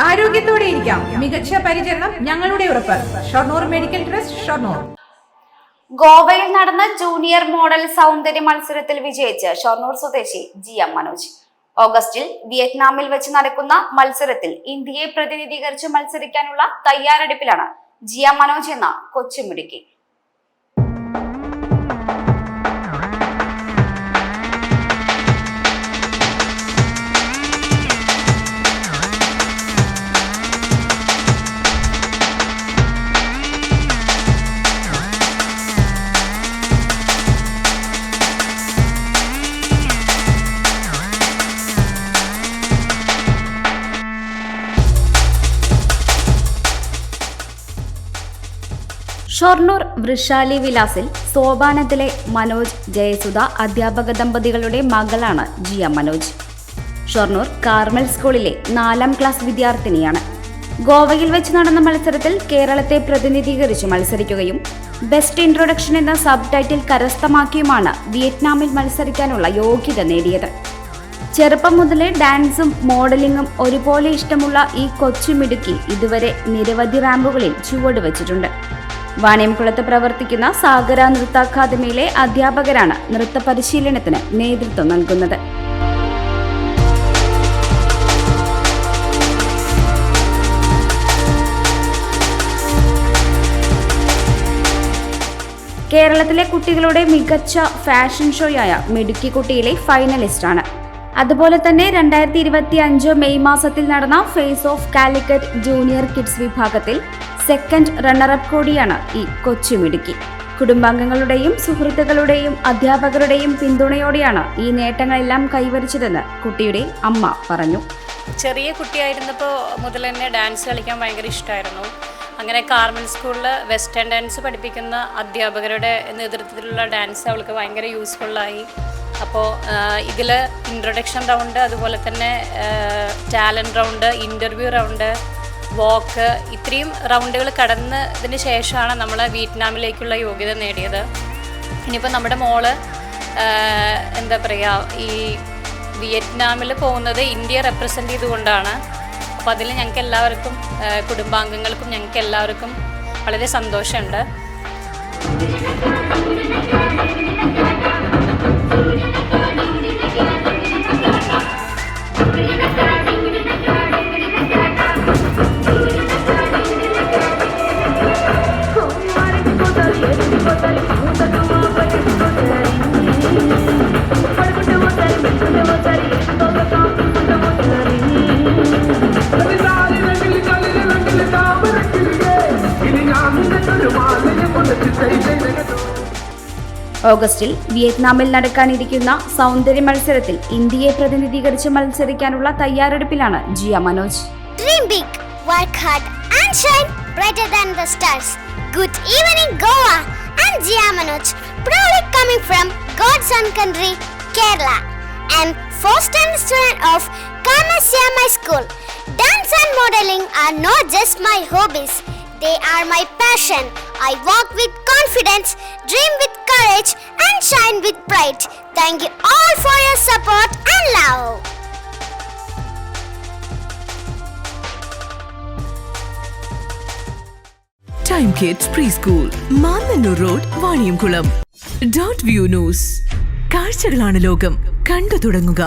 ആരോഗ്യത്തോടെ ഇരിക്കാം. മികച്ച പരിചരണം ഞങ്ങളുടെ ഉറപ്പ്. Shoranur medical trust, Shoranur. ഗോവയിൽ നടന്ന ജൂനിയർ മോഡൽ സൗന്ദര്യ മത്സരത്തിൽ വിജയിച്ച് ഷൊർണൂർ സ്വദേശി ജിയ മനോജ്. ഓഗസ്റ്റിൽ വിയറ്റ്നാമിൽ വെച്ച് നടക്കുന്ന മത്സരത്തിൽ ഇന്ത്യയെ പ്രതിനിധീകരിച്ച് മത്സരിക്കാനുള്ള തയ്യാറെടുപ്പിലാണ് ജിയ മനോജ് എന്ന കൊച്ചുമിടുക്കി. ഷൊർണൂർ വൃഷാലി വിലാസിൽ സോപാനത്തിലെ മനോജ് ജയസുധ അധ്യാപക ദമ്പതികളുടെ മകളാണ് ജിയ മനോജ്. ഷൊർണൂർ കാർമൽ സ്കൂളിലെ 4ാം ക്ലാസ് വിദ്യാർത്ഥിനിയാണ്. ഗോവയിൽ വെച്ച് നടന്ന മത്സരത്തിൽ കേരളത്തെ പ്രതിനിധീകരിച്ച് മത്സരിക്കുകയും ബെസ്റ്റ് ഇൻട്രൊഡക്ഷൻ എന്ന സബ് ടൈറ്റിൽ കരസ്ഥമാക്കിയുമാണ് വിയറ്റ്നാമിൽ മത്സരിക്കാനുള്ള യോഗ്യത നേടിയത്. ചെറുപ്പം മുതലേ ഡാൻസും മോഡലിംഗും ഒരുപോലെ ഇഷ്ടമുള്ള ഈ കൊച്ചുമിടുക്കി ഇതുവരെ നിരവധി റാമ്പുകളിൽ ചുവടുവച്ചിട്ടുണ്ട്. വാണിയംകുളത്ത് പ്രവർത്തിക്കുന്ന സാഗര നൃത്ത അക്കാദമിയിലെ അധ്യാപകരാണ് നൃത്ത പരിശീലനത്തിന് നേതൃത്വം നൽകുന്നത്. കേരളത്തിലെ കുട്ടികളുടെ മികച്ച ഫാഷൻ ഷോയായ മിടുക്കിക്കുട്ടിയിലെ ഫൈനലിസ്റ്റാണ്. അതുപോലെ തന്നെ 2025 മെയ് മാസത്തിൽ നടന്ന face of Calicut junior kids വിഭാഗത്തിൽ സെക്കൻഡ് റണ്ണറപ്പ് കൂടിയാണ് ഈ കൊച്ചുമിടുക്കി. കുടുംബാംഗങ്ങളുടെയും സുഹൃത്തുക്കളുടെയും അധ്യാപകരുടെയും പിന്തുണയോടെയാണ് ഈ നേട്ടങ്ങളെല്ലാം കൈവരിച്ചതെന്ന് കുട്ടിയുടെ അമ്മ പറഞ്ഞു. ചെറിയ കുട്ടിയായിരുന്നപ്പോൾ മുതൽ തന്നെ ഡാൻസ് കളിക്കാൻ ഭയങ്കര ഇഷ്ടമായിരുന്നു. അങ്ങനെ കാർമൽ സ്കൂളിൽ വെസ്റ്റേൺ ഡാൻസ് പഠിപ്പിക്കുന്ന അധ്യാപകരുടെ നേതൃത്വത്തിലുള്ള ഡാൻസ് അവൾക്ക് ഭയങ്കര യൂസ്ഫുള്ളായി. അപ്പോൾ ഇതിൽ ഇൻട്രൊഡക്ഷൻ റൗണ്ട്, അതുപോലെ തന്നെ talent round, interview round, walk, ഇത്രയും റൗണ്ടുകൾ കടന്നതിന് ശേഷമാണ് നമ്മൾ വിയറ്റ്നാമിലേക്കുള്ള യോഗ്യത നേടിയത്. ഇനിയിപ്പോൾ നമ്മുടെ മോള് എന്താ പറയുക, ഈ വിയറ്റ്നാമിൽ പോകുന്നത് ഇന്ത്യ റെപ്രസെൻ്റ് ചെയ്തുകൊണ്ടാണ്. അപ്പോൾ അതിൽ ഞങ്ങൾക്ക് എല്ലാവർക്കും, കുടുംബാംഗങ്ങൾക്കും ഞങ്ങൾക്ക് എല്ലാവർക്കും വളരെ സന്തോഷമുണ്ട്. ഓഗസ്റ്റിൽ വിയറ്റ്നാമിൽ നടക്കാനിരിക്കുന്ന സൗന്ദര്യ മത്സരത്തിൽ ഇന്ത്യയെ പ്രതിനിധീകരിച്ച് മത്സരിക്കാനുള്ള തയ്യാറെടുപ്പിലാണ് Jiya Manoj. Dream big, work hard and shine brighter than the stars. Good evening Goa. I'm Jiya Manoj, proudly coming from God's own country, Kerala. I'm first-time student of Karmasya School. Dance and modeling are not just my hobbies. They are my passion. I walk with confidence, dream with courage, and shine with pride. Thank you all for your support and love. Time Kids Preschool, Manannur Road, Vaniyamkulam. Dot View News. കാഴ്ചകളാണ് ലോകം, കണ്ടു തുടങ്ങുക.